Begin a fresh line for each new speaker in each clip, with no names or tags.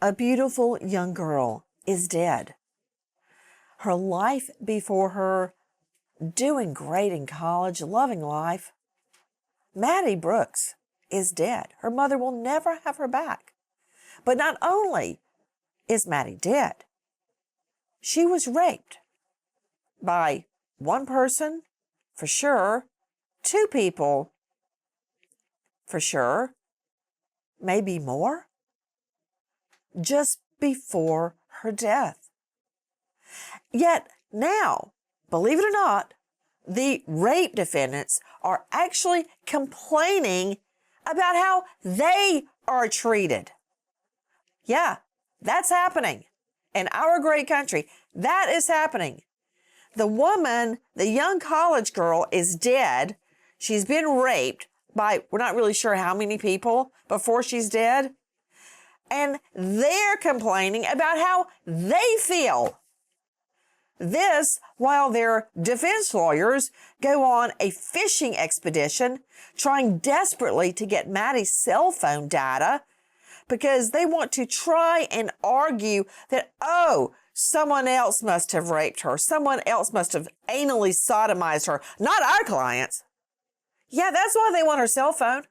A beautiful young girl is dead. Her life before her, doing great in college, loving life. Maddie Brooks is dead. Her mother will never have her back. But not only is Maddie dead, she was raped by one person, for sure, two people, for sure, maybe more, just before her death. Yet now, believe it or not, the rape defendants are actually complaining about how they are treated. Yeah, that's happening in our great country. That is happening. The woman, the young college girl, is dead. She's been raped by, we're not really sure how many people before she's dead. And they're complaining about how they feel. This while their defense lawyers go on a fishing expedition trying desperately to get Maddie's cell phone data because they want to try and argue that, oh, someone else must have raped her. Someone else must have anally sodomized her, not our clients. Yeah, that's why they want her cell phone.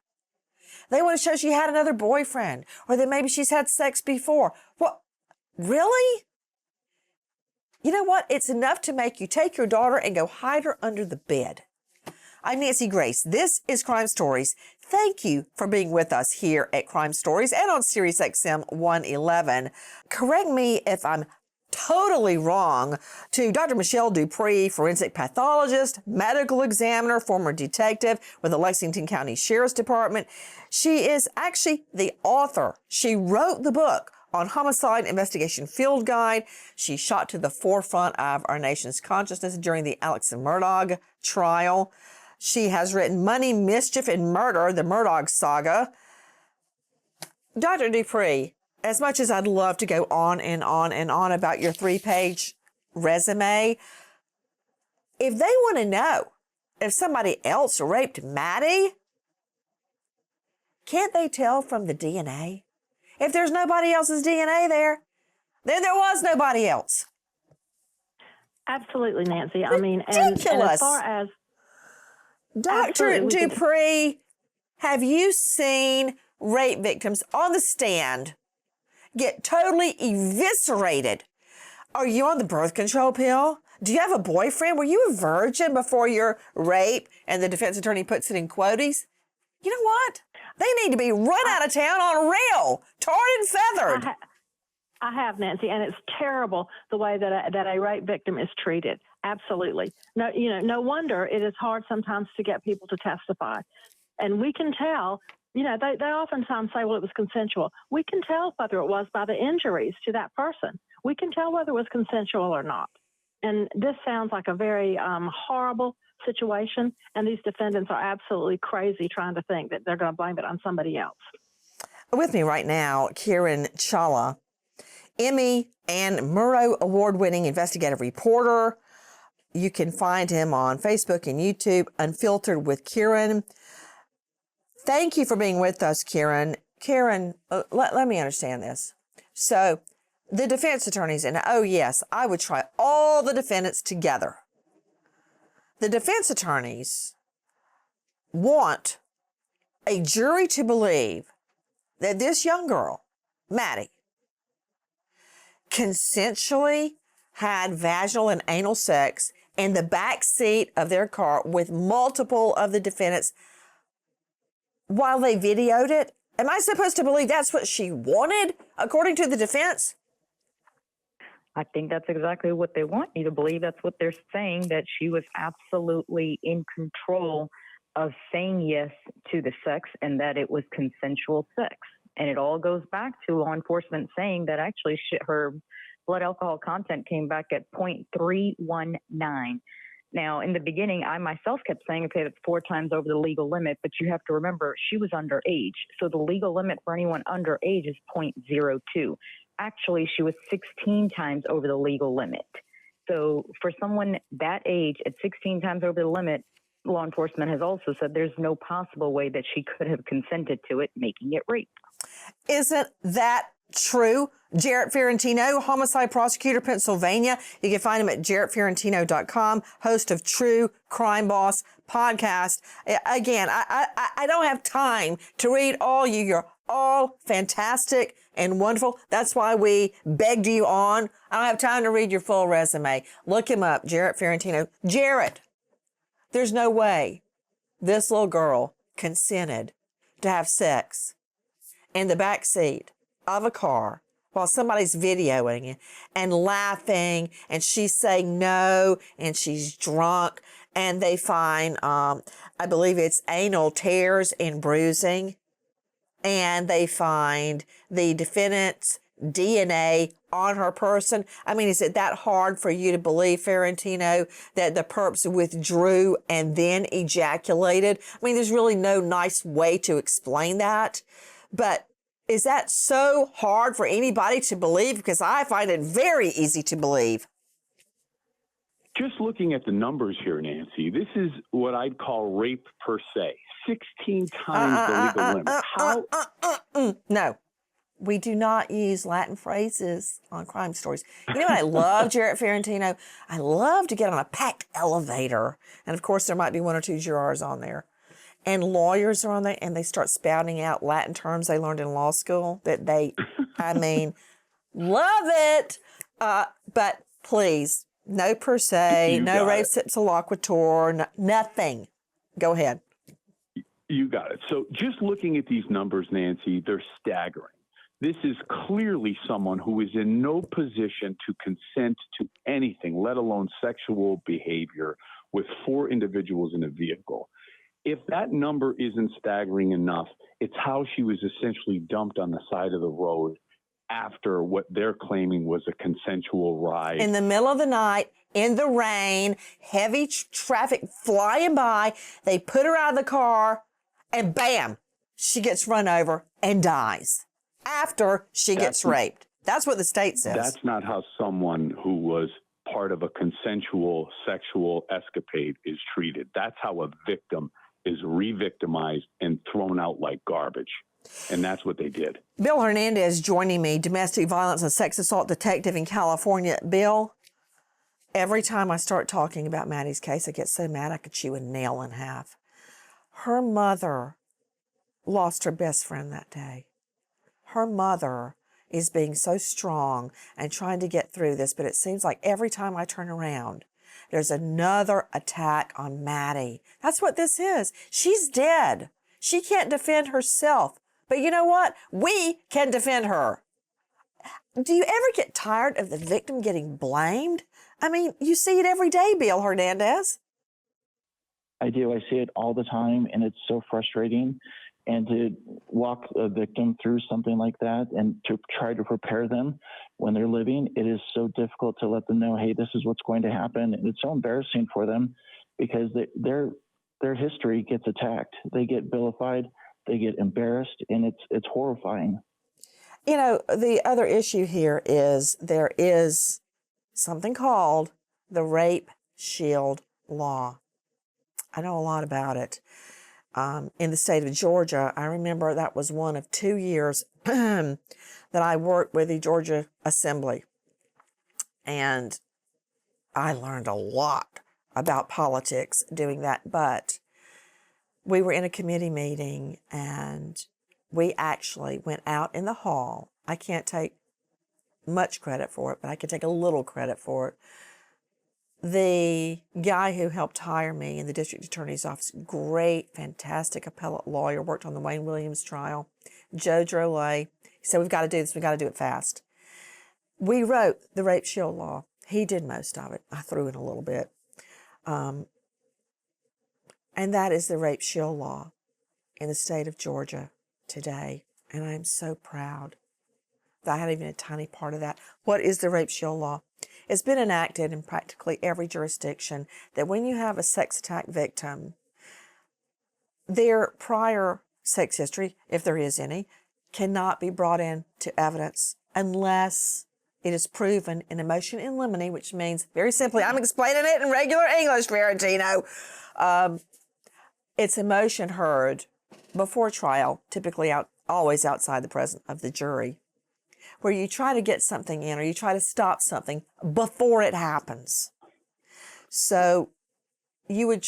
They want to show she had another boyfriend or that maybe she's had sex before. What? Really? You know what? It's enough to make you take your daughter and go hide her under the bed. I'm Nancy Grace. This is Crime Stories. Thank you for being with us here at Crime Stories and on Sirius XM 111. Correct me if I'm totally wrong to Dr. Michelle Dupree, forensic pathologist, medical examiner, former detective with the Lexington County Sheriff's Department. She is actually the author. She wrote the book on Homicide Investigation Field Guide. She shot to the forefront of our nation's consciousness during the Alex Murdaugh trial. She has written Money, Mischief, and Murder, the Murdaugh saga. Dr. Dupree, as much as I'd love to go on and on and on about your 3-page resume, if they want to know if somebody else raped Maddie, can't they tell from the DNA? If there's nobody else's DNA there, then there was nobody else.
Absolutely, Nancy. I mean,
Ridiculous.
and as far as
Dr. Dupree, have you seen rape victims on the stand get totally eviscerated? Are you on the birth control pill? Do you have a boyfriend? Were you a virgin before your rape and the defense attorney puts it in quotes? You know what? They need to be run out of town on a rail, tarred and feathered.
I have, Nancy, and it's terrible the way that a rape victim is treated. Absolutely. No, no wonder it is hard sometimes to get people to testify. And we can tell, they oftentimes say, well, it was consensual. We can tell whether it was by the injuries to that person. We can tell whether it was consensual or not. And this sounds like a very horrible situation, and these defendants are absolutely crazy trying to think that they're going to blame it on somebody else.
With me right now, Kieran Chawla, Emmy and Murrow award-winning investigative reporter. You can find him on Facebook and YouTube, Unfiltered with Kieran. Thank you for being with us, Kieran. Kieran, let me understand this. So the defense attorneys, and oh yes, I would try all the defendants together. The defense attorneys want a jury to believe that this young girl, Maddie, consensually had vaginal and anal sex in the back seat of their car with multiple of the defendants while they videoed it. Am I supposed to believe that's what she wanted, according to the defense?
I think that's exactly what they want you to believe. That's what they're saying, that she was absolutely in control of saying yes to the sex and that it was consensual sex. And it all goes back to law enforcement saying that actually her blood alcohol content came back at 0.319. Now, in the beginning, I myself kept saying, okay, that's 4 times over the legal limit, but you have to remember she was underage. So the legal limit for anyone underage is 0.02. Actually, she was 16 times over the legal limit. So for someone that age at 16 times over the limit, law enforcement has also said there's no possible way that she could have consented to it, making it rape.
Isn't that True. Jarrett Ferrantino, homicide prosecutor, Pennsylvania. You can find him at jarrettferrantino.com, host of True Crime Boss podcast. Again, I don't have time to read all you. You're all fantastic and wonderful. That's why we begged you on. I don't have time to read your full resume. Look him up, Jarrett Ferrantino. Jarrett, there's no way this little girl consented to have sex in the back seat of a car while somebody's videoing it and laughing, and she's saying no, and she's drunk, and they find, I believe it's anal tears and bruising, and they find the defendant's DNA on her person. I mean, is it that hard for you to believe, Ferrantino, that the perps withdrew and then ejaculated? I mean, there's really no nice way to explain that, but is that so hard for anybody to believe? Because I find it very easy to believe.
Just looking at the numbers here, Nancy, this is what I'd call rape per se. 16 times the legal limit. How?
No, we do not use Latin phrases on crime stories. You know what I love, Jarrett Ferrantino? I love to get on a packed elevator. And of course, there might be one or two jurors on there. And lawyers are on there, and they start spouting out Latin terms they learned in law school that they, I mean, love it. But please, no per se, no res ipsa loquitur, nothing. Go ahead.
You got it. So just looking at these numbers, Nancy, they're staggering. This is clearly someone who is in no position to consent to anything, let alone sexual behavior, with 4 individuals in a vehicle. If that number isn't staggering enough, it's how she was essentially dumped on the side of the road after what they're claiming was a consensual ride.
In the middle of the night, in the rain, heavy traffic flying by, they put her out of the car, and bam, she gets run over and dies after she gets raped. That's what the state says.
That's not how someone who was part of a consensual sexual escapade is treated. That's how a victim is re-victimized and thrown out like garbage. And that's what they did.
Bill Hernandez joining me, domestic violence and sex assault detective in California. Bill, every time I start talking about Maddie's case, I get so mad I could chew a nail in half. Her mother lost her best friend that day. Her mother is being so strong and trying to get through this, but it seems like every time I turn around, there's another attack on Maddie. That's what this is. She's dead. She can't defend herself. But you know what? We can defend her. Do you ever get tired of the victim getting blamed? I mean, you see it every day, Bill Hernandez.
I do. I see it all the time, and it's so frustrating. And to walk a victim through something like that and to try to prepare them when they're living, it is so difficult to let them know, hey, this is what's going to happen. And it's so embarrassing for them because their history gets attacked. They get vilified, they get embarrassed, and it's horrifying.
You know, the other issue here is there is something called the Rape Shield Law. I know a lot about it. In the state of Georgia, I remember that was one of 2 years that I worked with the Georgia Assembly. And I learned a lot about politics doing that. But we were in a committee meeting and we actually went out in the hall. I can't take much credit for it, but I can take a little credit for it. The guy who helped hire me in the district attorney's office, great, fantastic appellate lawyer, worked on the Wayne Williams trial, Joe Drolet. He said, we've got to do this. We've got to do it fast. We wrote the Rape Shield Law. He did most of it. I threw in a little bit. And that is the Rape Shield Law in the state of Georgia today. And I'm so proud that I had even a tiny part of that. What is the Rape Shield Law? It's been enacted in practically every jurisdiction that when you have a sex attack victim, their prior sex history, if there is any, cannot be brought into evidence unless it is proven in a motion in limine, which means, very simply, I'm explaining it in regular English, Ferrantino. It's a motion heard before trial, typically always outside the presence of the jury. where you try to get something in or you try to stop something before it happens. So you would,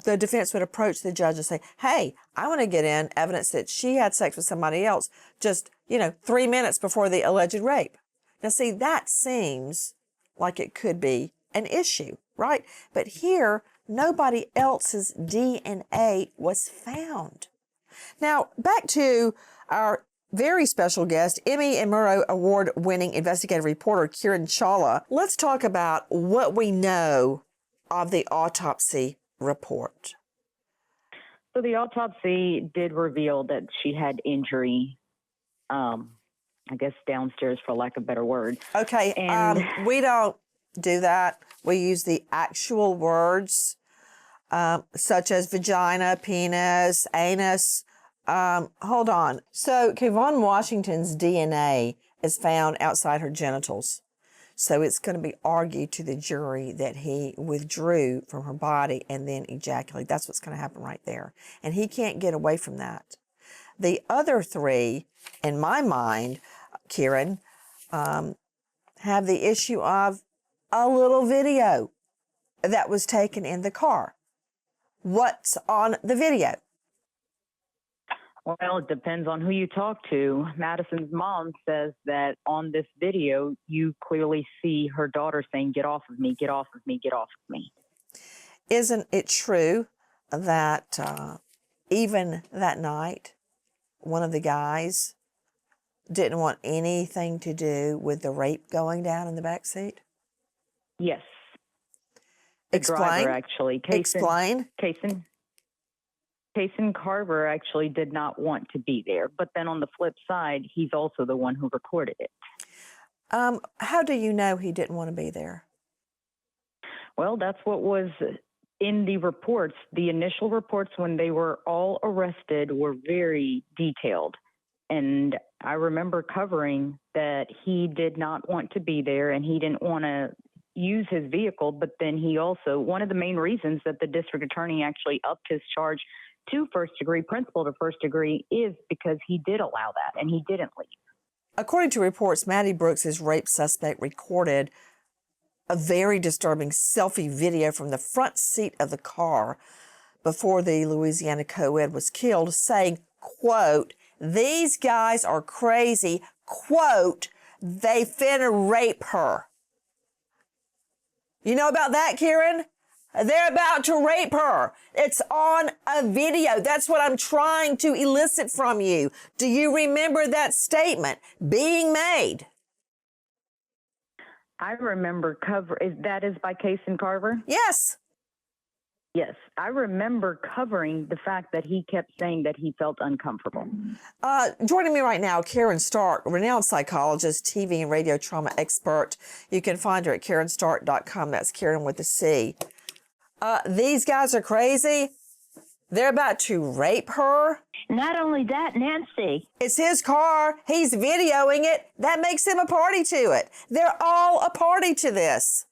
the defense would approach the judge and say, hey, I want to get in evidence that she had sex with somebody else just, 3 minutes before the alleged rape. Now, see, that seems like it could be an issue, right? But here, nobody else's DNA was found. Now, back to our very special guest, Emmy and Murrow Award-winning investigative reporter Kieran Chawla. Let's talk about what we know of the autopsy report.
So the autopsy did reveal that she had injury, I guess downstairs, for lack of a better word.
Okay,
And
we don't do that. We use the actual words, such as vagina, penis, anus. Hold on. So Kevon Washington's DNA is found outside her genitals. So it's going to be argued to the jury that he withdrew from her body and then ejaculated. That's what's going to happen right there. And he can't get away from that. The other three, in my mind, Kieran, have the issue of a little video that was taken in the car. What's on the video?
well, it depends on who you talk to. Madison's mom says that on this video, you clearly see her daughter saying, "Get off of me, get off of me, get off of me."
Isn't it true that even that night, one of the guys didn't want anything to do with the rape going down in the back seat?
Yes. The
Explain.
driver, actually.
Explain.
Kason Carver actually did not want to be there. But then on the flip side, he's also the one who recorded it.
How do you know he didn't want to be there?
Well, that's what was in the reports. The initial reports when they were all arrested were very detailed. And I remember covering that he did not want to be there and he didn't want to use his vehicle. But then he also, one of the main reasons that the district attorney actually upped his charge to first degree, principal to first degree, is because he did allow that and he didn't leave.
According to reports, Maddie Brooks' rape suspect recorded a very disturbing selfie video from the front seat of the car before the Louisiana Coed was killed, saying, quote, "These guys are crazy, quote, they finna rape her." You know about that, Kieran? They're about to rape her. It's on a video. That's what I'm trying to elicit from you. Do you remember that statement being made?
I remember that is by Kason Carver?
Yes.
Yes, I remember covering the fact that he kept saying that he felt uncomfortable.
Joining me right now, Karen Stark, renowned psychologist, TV and radio trauma expert. You can find her at KarenStark.com. That's Karen with a C. These guys are crazy. They're about to rape her.
Not only that, Nancy.
It's his car. He's videoing it. That makes him a party to it. They're all a party to this.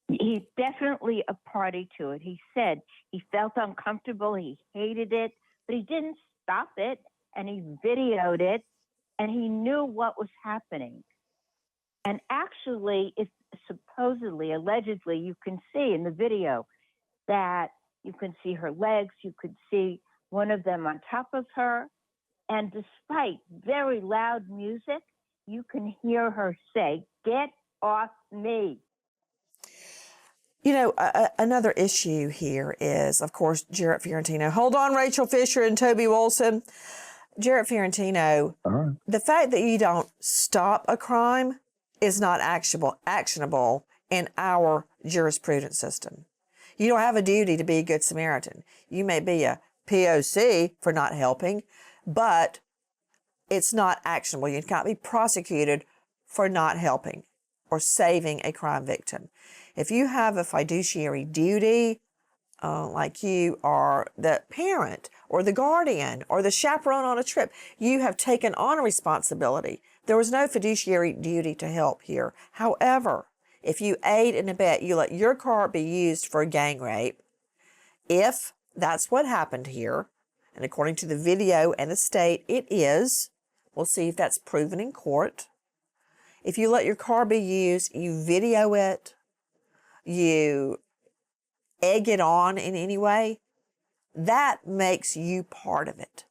He's definitely a party to it. He said he felt uncomfortable, he hated it, but he didn't stop it, and he videoed it, and he knew what was happening. And actually, it's supposedly, allegedly, you can see in the video that you can see her legs, you could see one of them on top of her, and despite very loud music, you can hear her say, "Get off me."
You know, another issue here is, of course, Jarrett Fiorentino. Hold on, Rachel Fisher and Toby Wilson. Jarrett Fiorentino, the fact that you don't stop a crime is not actionable in our jurisprudence system. You don't have a duty to be a good Samaritan. You may be a POC for not helping, but it's not actionable. You can't be prosecuted for not helping or saving a crime victim. If you have a fiduciary duty, like you are the parent or the guardian or the chaperone on a trip, you have taken on a responsibility. There was no fiduciary duty to help here. However, if you aid and abet, you let your car be used for a gang rape, if that's what happened here, and according to the video and the state, it is, We'll see if that's proven in court. If you let your car be used, you video it, you egg it on in any way, that makes you part of it.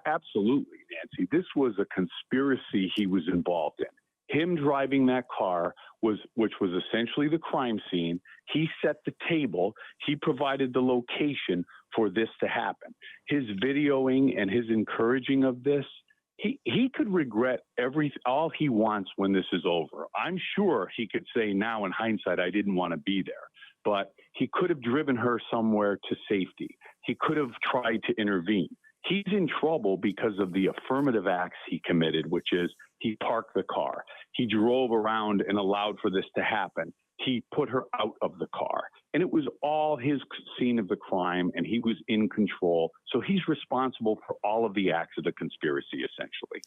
Absolutely, Nancy. This was a conspiracy he was involved in. Him driving that car which was essentially the crime scene. He set the table. He provided the location for this to happen. His videoing and his encouraging of this, he could regret all he wants when this is over. I'm sure he could say now in hindsight, I didn't want to be there, but he could have driven her somewhere to safety. He could have tried to intervene. He's in trouble because of the affirmative acts he committed, which is he parked the car. He drove around and allowed for this to happen. He put her out of the car. And it was all his scene of the crime, and he was in control. So he's responsible for all of the acts of the conspiracy, essentially.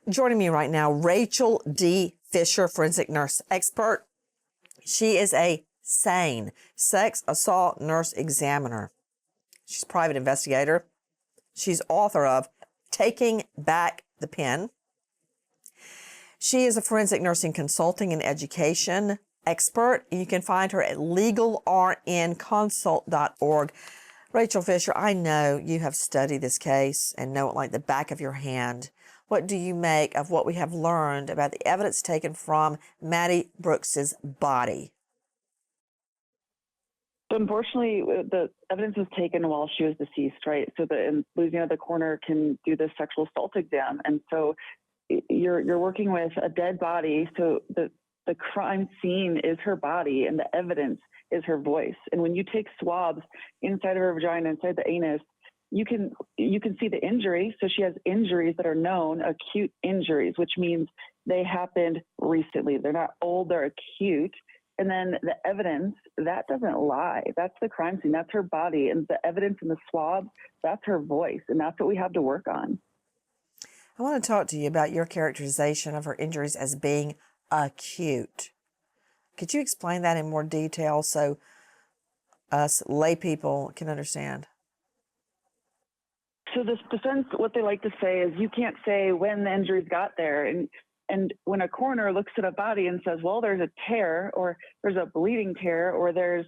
Joining me right now, Rachel D. Fisher, forensic nurse expert. She is a SANE, sex assault nurse examiner. She's a private investigator. She's author of Taking Back the Pen. She is a forensic nursing consulting and education expert. You can find her at legalrnconsult.org. Rachel Fisher, I know you have studied this case and know it like the back of your hand. What do you make of what we have learned about the evidence taken from Maddie Brooks's body?
So unfortunately, the evidence was taken while she was deceased, right? So the Louisiana, the coroner can do the sexual assault exam. And so you're working with a dead body. So the crime scene is her body and the evidence is her voice. And when you take swabs inside of her vagina, inside the anus, you can see the injury. So she has injuries that are known, acute injuries, which means they happened recently. They're not old, they're acute. And then the evidence, that doesn't lie. That's the crime scene. That's her body. And the evidence in the swab, that's her voice. And that's what we have to work on.
I want to talk to you about your characterization of her injuries as being acute. Could you explain that in more detail so us lay people can understand?
So this defense, what they like to say is you can't say when the injuries got there. And when a coroner looks at a body and says, well, there's a tear or there's a bleeding tear or there's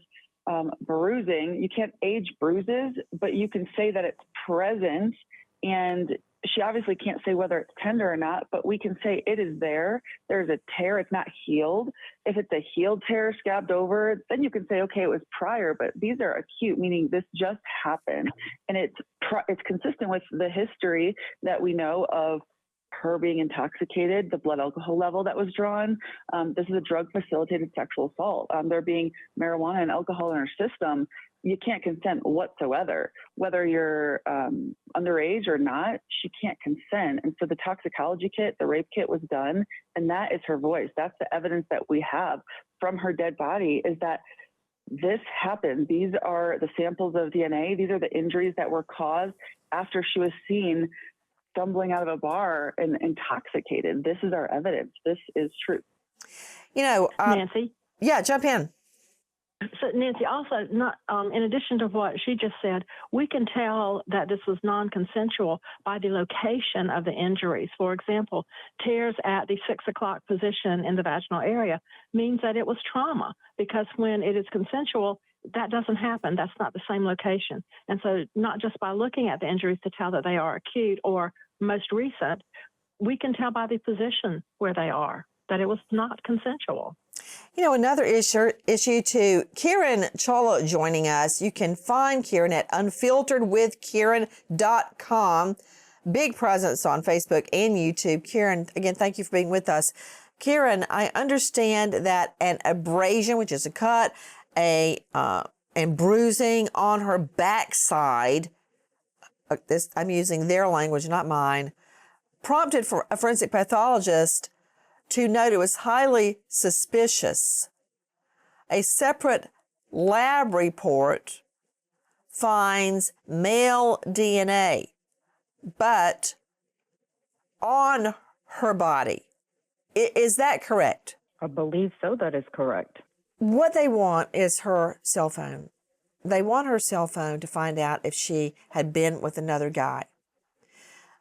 bruising, you can't age bruises, but you can say that it's present. And she obviously can't say whether it's tender or not, but we can say it is there. There's a tear. It's not healed. If it's a healed tear scabbed over, then you can say, okay, it was prior, but these are acute, meaning this just happened. And it's consistent with the history that we know of her being intoxicated, the blood alcohol level that was drawn. This is a drug-facilitated sexual assault. There being marijuana and alcohol in her system, you can't consent whatsoever. Whether you're underage or not, she can't consent. And so the toxicology kit, the rape kit was done, and that is her voice. That's the evidence that we have from her dead body is that this happened. These are the samples of DNA. These are the injuries that were caused after she was seen stumbling out of a bar and intoxicated. This is our evidence. This is true.
You know,
Nancy?
Yeah, jump in.
So, Nancy, also, not in addition to what she just said, we can tell that this was non-consensual by the location of the injuries. For example, tears at the 6 o'clock position in the vaginal area means that it was trauma, because when it is consensual, that doesn't happen. That's not the same location. And so not just by looking at the injuries to tell that they are acute or most recent, we can tell by the position where they are that it was not consensual.
You know, another issue too, Kieran Cholo joining us. You can find Kieran at unfilteredwithkieran.com. Big presence on Facebook and YouTube. Kieran, again, thank you for being with us. Kieran, I understand that an abrasion, which is a cut, and bruising on her backside, I'm using their language, not mine, prompted for a forensic pathologist to note it was highly suspicious. A separate lab report finds male DNA, but on her body. Is that correct?
I believe so. That is correct.
What they want is her cell phone. They want her cell phone to find out if she had been with another guy.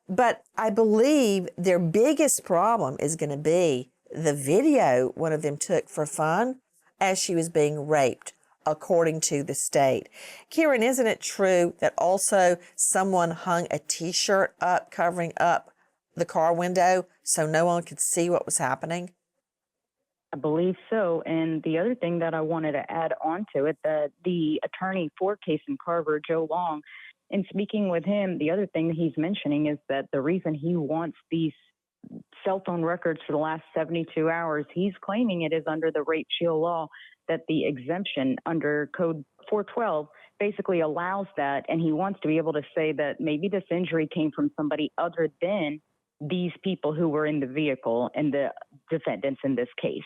But I believe their biggest problem is going to be the video one of them took for fun as she was being raped, according to the state. Kieran, isn't it true that also someone hung a T-shirt up covering up the car window so no one could see what was happening?
I believe so. And the other thing that I wanted to add on to it, that the attorney for Case and Carver, Joe Long, in speaking with him, the other thing that he's mentioning is that the reason he wants these cell phone records for the last 72 hours, he's claiming it is under the rape shield law, that the exemption under Code 412 basically allows that. And he wants to be able to say that maybe this injury came from somebody other than these people who were in the vehicle and the defendants in this case.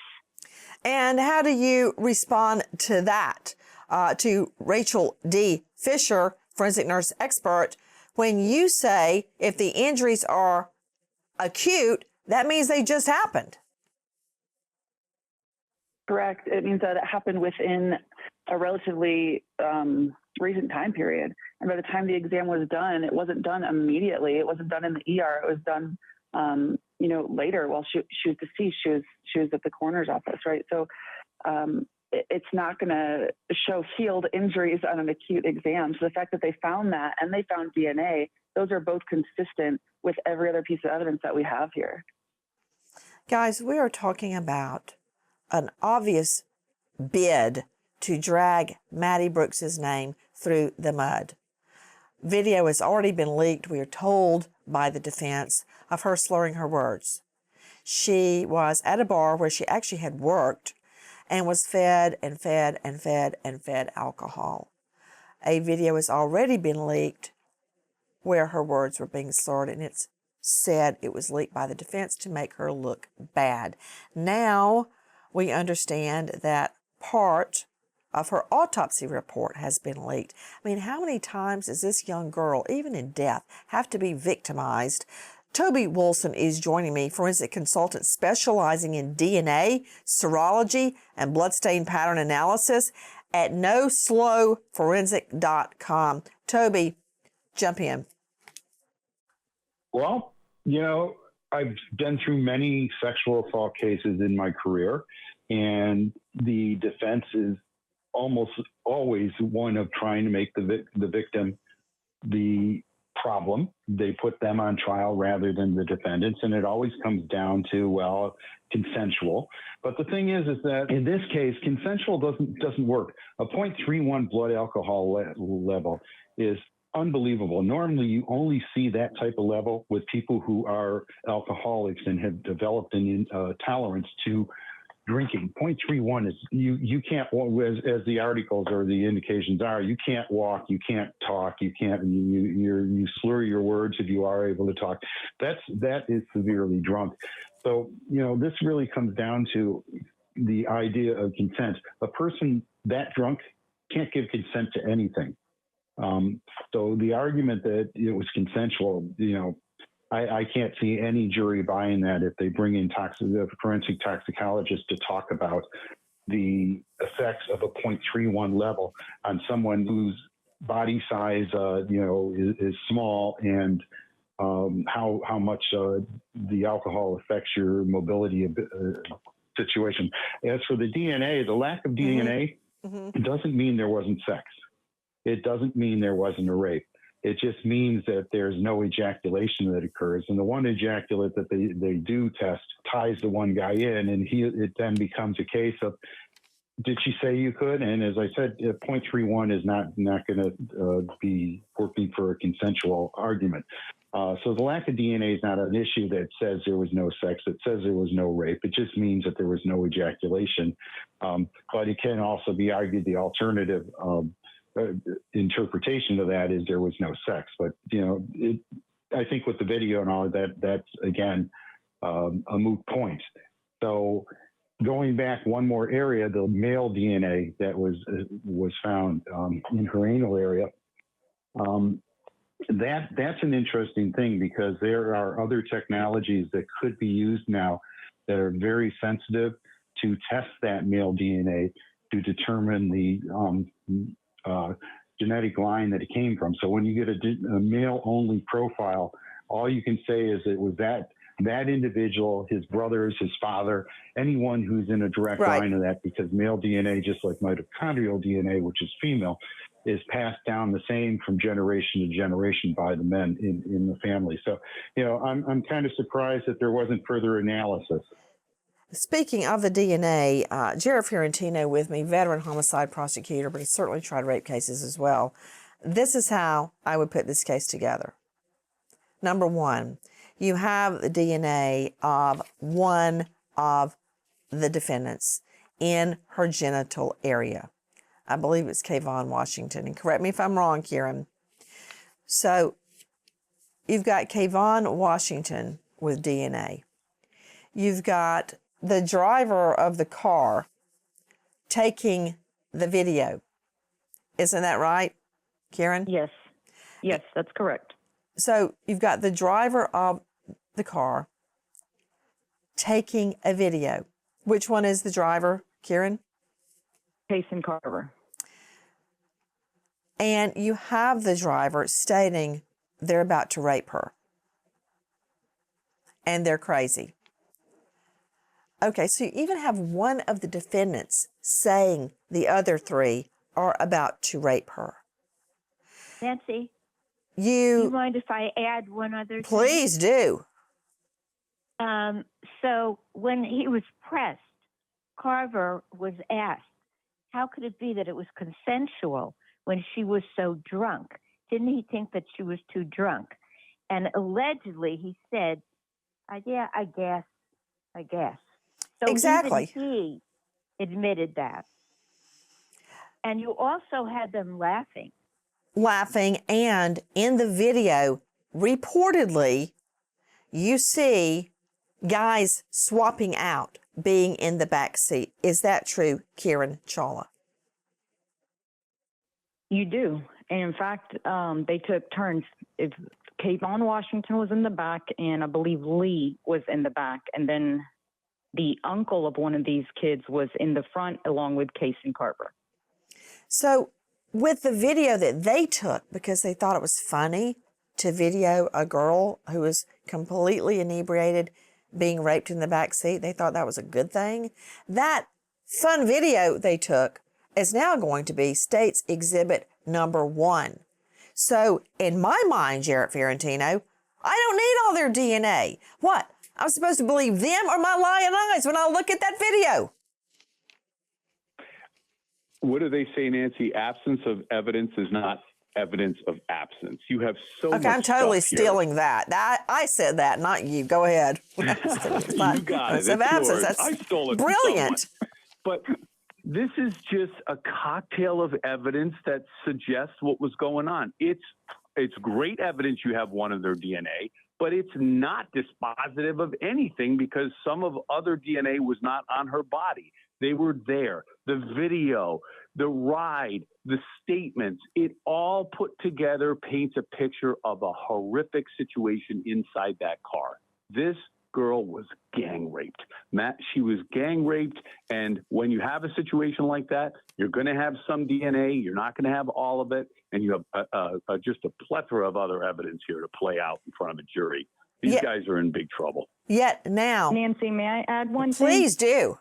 And how do you respond to that, to Rachel D. Fisher, forensic nurse expert, when you say if the injuries are acute, that means they just happened?
Correct. It means that it happened within a relatively recent time period. And by the time the exam was done, it wasn't done immediately. It wasn't done in the ER. It was done, later while she was deceased. She was at the coroner's office, right? So it's not going to show healed injuries on an acute exam. So the fact that they found that and they found DNA, those are both consistent with every other piece of evidence that we have here.
Guys, we are talking about an obvious bid to drag Maddie Brooks's name through the mud. Video has already been leaked, we are told by the defense, of her slurring her words. She was at a bar where she actually had worked and was fed and fed and fed and fed alcohol. A video has already been leaked where her words were being slurred, and it's said it was leaked by the defense to make her look bad. Now we understand that part of her autopsy report has been leaked. I mean, how many times does this young girl, even in death, have to be victimized? Toby Wilson is joining me, forensic consultant specializing in DNA, serology, and bloodstain pattern analysis at noslowforensic.com. Toby, jump in.
Well, I've been through many sexual assault cases in my career, and the defense is almost always one of trying to make the victim the problem. They put them on trial rather than the defendants, and it always comes down to, well, consensual. But the thing is that in this case, consensual doesn't work. A 0.31 blood alcohol level is unbelievable. Normally, you only see that type of level with people who are alcoholics and have developed an tolerance to drinking. 0.31 is you can't, as the articles or the indications are, you can't walk, you can't talk, you slur your words if you are able to talk. That is severely drunk. So this really comes down to the idea of consent. A person that drunk can't give consent to anything. So the argument that it was consensual, I can't see any jury buying that if they bring in forensic toxicologists to talk about the effects of a 0.31 level on someone whose body size, is small, and how much the alcohol affects your mobility situation. As for the DNA, the lack of DNA doesn't mean there wasn't sex. It doesn't mean there wasn't a rape. It just means that there's no ejaculation that occurs. And the one ejaculate that they do test ties the one guy in, and it then becomes a case of, did she say you could? And as I said, 0.31 is not going to be working for a consensual argument. So the lack of DNA is not an issue that says there was no sex. It says there was no rape. It just means that there was no ejaculation. But it can also be argued the alternative interpretation of that is there was no sex. But, I think with the video and all of that, that's, again, a moot point. So going back one more area, the male DNA that was found in her anal area, that's an interesting thing because there are other technologies that could be used now that are very sensitive to test that male DNA to determine the genetic line that it came from. So when you get a male-only profile All you can say is it was that individual, his brothers, his father, anyone who's in a direct line of that, because male DNA, just like mitochondrial DNA, which is female, is passed down the same from generation to generation by the men in the family. So, I'm kind of surprised that there wasn't further analysis.
Speaking of the DNA, Jared Fiorentino with me, veteran homicide prosecutor, but he's certainly tried rape cases as well. This is how I would put this case together. Number one, you have the DNA of one of the defendants in her genital area. I believe it's Kayvon Washington. And correct me if I'm wrong, Kieran. So you've got Kayvon Washington with DNA. You've got the driver of the car taking the video. Isn't that right, Kieran?
Yes. Yes, that's correct.
So you've got the driver of the car taking a video. Which one is the driver, Kieran?
Jason Carver.
And you have the driver stating they're about to rape her. And they're crazy. Okay, so you even have one of the defendants saying the other three are about to rape her.
Nancy, do you mind if I add one other thing?
Please do.
So when he was pressed, Carver was asked, how could it be that it was consensual when she was so drunk? Didn't he think that she was too drunk? And allegedly he said, yeah, I guess. So
exactly.
Even he admitted that. And you also had them laughing.
And in the video, reportedly, you see guys swapping out, being in the back seat. Is that true, Kieran Chawla?
You do. And in fact, they took turns. If Kayvon Washington was in the back, and I believe Lee was in the back, and then the uncle of one of these kids was in the front along with Jason Carver.
So with the video that they took, because they thought it was funny to video a girl who was completely inebriated being raped in the back seat, they thought that was a good thing. That fun video they took is now going to be State's Exhibit number 1. So in my mind, Jared Fiorentino, I don't need all their DNA. What? I'm supposed to believe them or my lying eyes when I look at that video?
What do they say, Nancy? Absence of evidence is not evidence of absence. You have so much.
Okay, I'm totally
stuff
stealing that. I said that, not you. Go ahead.
You got it. It's
absence.
yours.
That's
I stole it.
brilliant.
But this is just a cocktail of evidence that suggests what was going on. It's great evidence you have one of their DNA, but it's not dispositive of anything because some of other DNA was not on her body. They were there. The video, the ride, the statements, it all put together paints a picture of a horrific situation inside that car. This girl was gang raped. Matt, she was gang raped. And when you have a situation like that, you're going to have some DNA. You're not going to have all of it. And you have just a plethora of other evidence here to play out in front of a jury. These guys are in big trouble.
Yet now,
Nancy, may I add one thing?
Please do.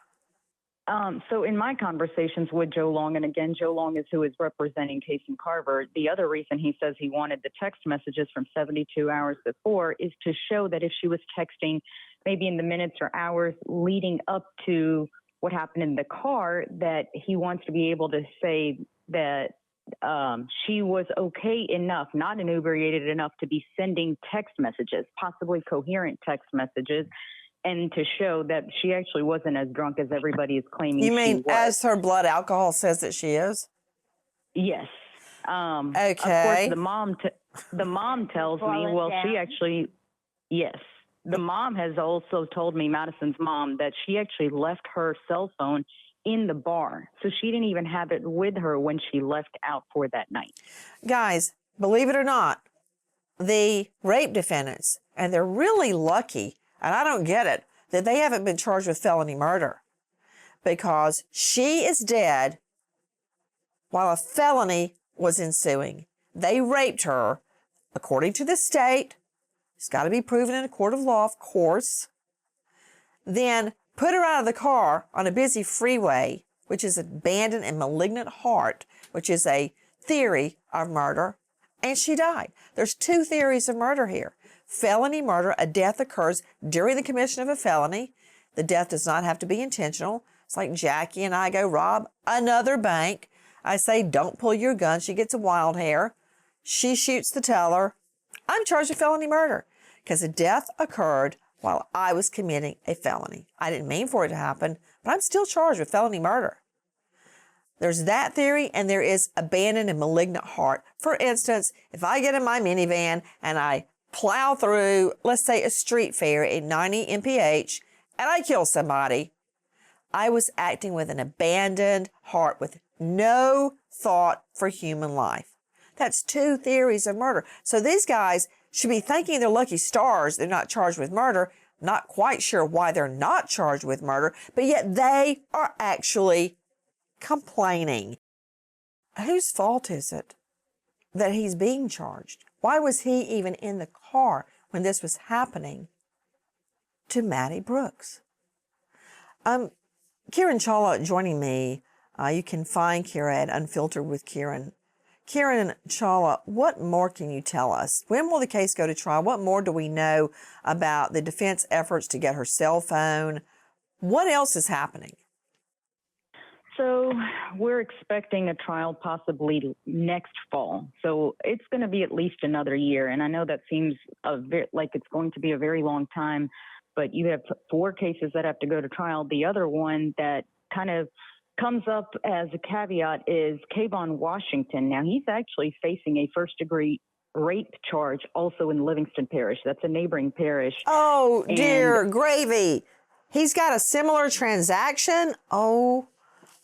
So in my conversations with Joe Long, and again, Joe Long is who is representing Jason Carver, the other reason he says he wanted the text messages from 72 hours before is to show that if she was texting maybe in the minutes or hours leading up to what happened in the car, that he wants to be able to say that she was okay enough, not inebriated enough to be sending text messages, possibly coherent text messages, and to show that she actually wasn't as drunk as everybody is claiming she was.
You mean as her blood alcohol says that she is?
Yes.
Okay.
Of course, the mom tells me, well, she actually, yes. The mom has also told me, Madison's mom, that she actually left her cell phone in the bar. So she didn't even have it with her when she left out for that night.
Guys, believe it or not, the rape defendants, and they're really lucky, and I don't get it, that they haven't been charged with felony murder because she is dead while a felony was ensuing. They raped her, according to the state, It's got to be proven in a court of law, of course. Then put her out of the car on a busy freeway, which is abandoned and malignant heart, which is a theory of murder, and she died. There's two theories of murder here. Felony murder, a death occurs during the commission of a felony. The death does not have to be intentional. It's like Jackie and I go rob another bank. I say, don't pull your gun. She gets a wild hair. She shoots the teller. I'm charged with felony murder because the death occurred while I was committing a felony. I didn't mean for it to happen, but I'm still charged with felony murder. There's that theory, and there is abandoned and malignant heart. For instance, if I get in my minivan and I plow through, let's say, a street fair at 90 mph, and I kill somebody, I was acting with an abandoned heart with no thought for human life. That's two theories of murder. So these guys should be thanking their lucky stars they're not charged with murder. Not quite sure why they're not charged with murder, but yet they are actually complaining. Whose fault is it that he's being charged? Why was he even in the car when this was happening to Maddie Brooks? Kieran Chawla joining me. You can find Kira at Unfiltered with Kieran. Kieran Chawla, what more can you tell us? When will the case go to trial? What more do we know about the defense efforts to get her cell phone? What else is happening?
So we're expecting a trial possibly next fall. So it's going to be at least another year. And I know that seems like it's going to be a very long time, but you have 4 cases that have to go to trial. The other one that kind of comes up as a caveat is Kayvon Washington. Now, he's actually facing a first-degree rape charge also in Livingston Parish. That's a neighboring parish.
Oh, dear gravy. He's got a similar transaction? Oh,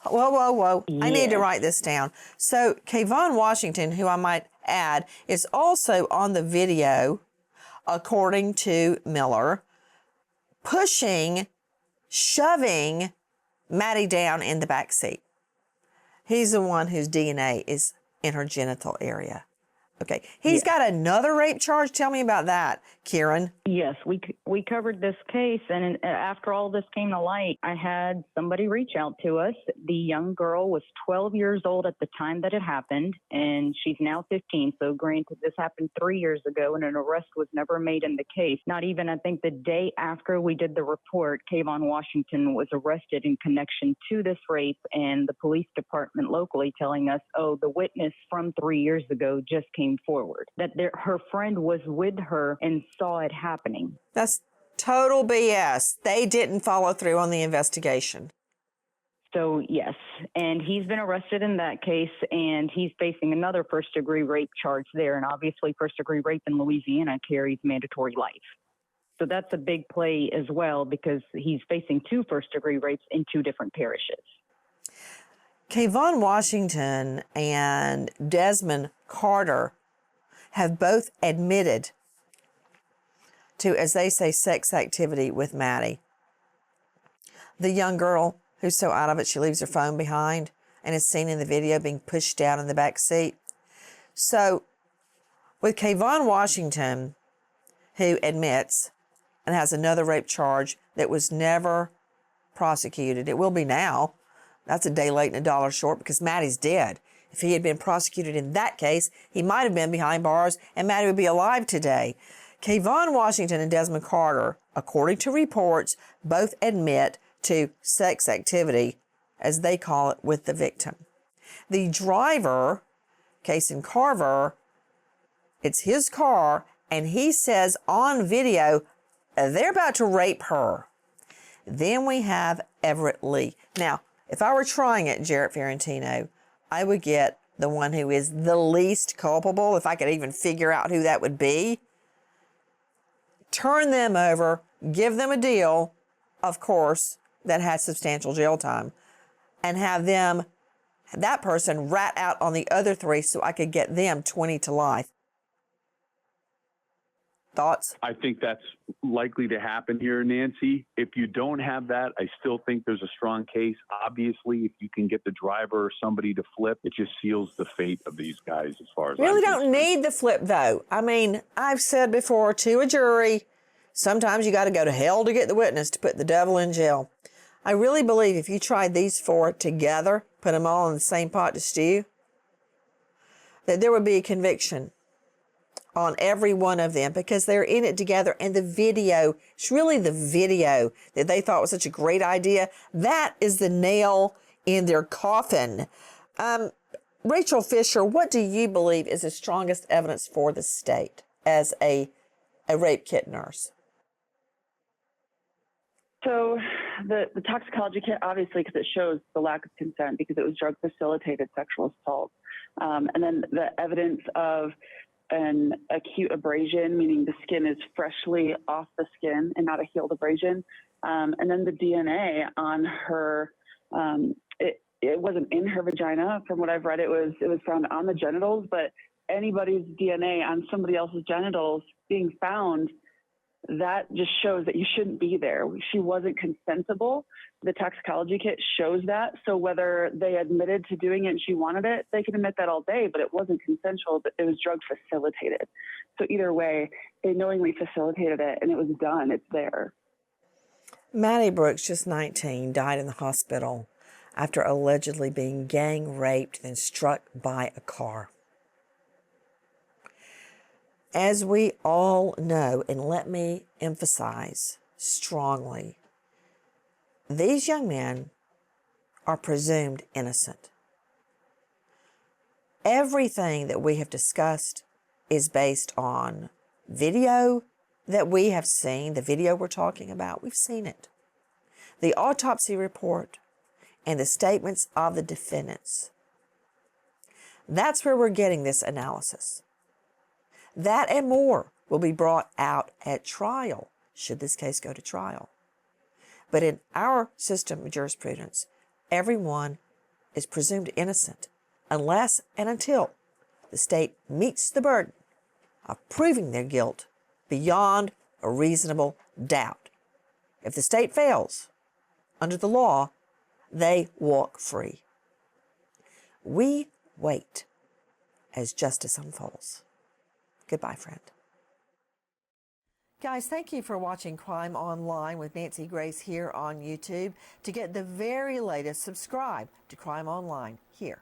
whoa. Yes. I need to write this down. So Kayvon Washington, who I might add, is also on the video, according to Miller, shoving Maddie down in the back seat. He's the one whose DNA is in her genital area. Okay. He's got another rape charge. Tell me about that, Kieran.
Yes, we covered this case, and after all this came to light, I had somebody reach out to us. The young girl was 12 years old at the time that it happened, and she's now 15. So granted, this happened 3 years ago, and an arrest was never made in the case. Not even, I think, the day after we did the report, Kayvon Washington was arrested in connection to this rape, and the police department locally telling us, oh, the witness from 3 years ago just came forward, that her friend was with her and saw it happening.
That's total BS. They didn't follow through on the investigation.
So, yes, and he's been arrested in that case, and he's facing another first-degree rape charge there, and obviously first-degree rape in Louisiana carries mandatory life. So that's a big play as well, because he's facing 2 first-degree rapes in 2 different parishes.
Kayvon Washington and Desmond Carter have both admitted to, as they say, sex activity with Maddie. The young girl who's so out of it she leaves her phone behind and is seen in the video being pushed down in the back seat. So with Kayvon Washington, who admits and has another rape charge that was never prosecuted, it will be now. That's a day late and a dollar short because Maddie's dead. If he had been prosecuted in that case, he might have been behind bars and Maddie would be alive today. Kayvon Washington and Desmond Carter, according to reports, both admit to sex activity, as they call it, with the victim. The driver, Kason Carver, it's his car, and he says on video, they're about to rape her. Then we have Everett Lee. Now, if I were trying it, Jarrett Ferrantino, I would get the one who is the least culpable, if I could even figure out who that would be. Turn them over, give them a deal, of course, that has substantial jail time, and have that person rat out on the other 3 so I could get them 20 to life. Thoughts?
I think that's likely to happen here, Nancy. If you don't have that, I still think there's a strong case. Obviously, if you can get the driver or somebody to flip, it just seals the fate of these guys as far as
Really
I'm
don't
concerned.
need the flip, though. I mean, I've said before to a jury, sometimes you got to go to hell to get the witness to put the devil in jail. I really believe if you tried these four together, put them all in the same pot to stew, that there would be a conviction on every one of them because they're in it together. And the video, it's really the video that they thought was such a great idea. That is the nail in their coffin. Rachel Fisher, what do you believe is the strongest evidence for the state as a rape kit nurse?
So the toxicology kit, obviously, because it shows the lack of consent because it was drug-facilitated sexual assault. And then the evidence of an acute abrasion, meaning the skin is freshly off the skin and not a healed abrasion. And then the DNA on her, it wasn't in her vagina. From what I've read, it was found on the genitals, but anybody's DNA on somebody else's genitals being found, that just shows that you shouldn't be there. She wasn't consentable. The toxicology kit shows that. So whether they admitted to doing it and she wanted it, they can admit that all day, but it wasn't consensual, but it was drug facilitated. So either way, they knowingly facilitated it and it was done. It's there.
Maddie Brooks, just 19, died in the hospital after allegedly being gang raped and struck by a car. As we all know, and let me emphasize strongly, these young men are presumed innocent. Everything that we have discussed is based on video that we have seen, the video we're talking about, we've seen it. The autopsy report and the statements of the defendants. That's where we're getting this analysis. That and more will be brought out at trial, should this case go to trial. But in our system of jurisprudence, everyone is presumed innocent unless and until the state meets the burden of proving their guilt beyond a reasonable doubt. If the state fails, under the law, they walk free. We wait as justice unfolds. Goodbye, friend. Guys, thank you for watching Crime Online with Nancy Grace here on YouTube. To get the very latest, subscribe to Crime Online here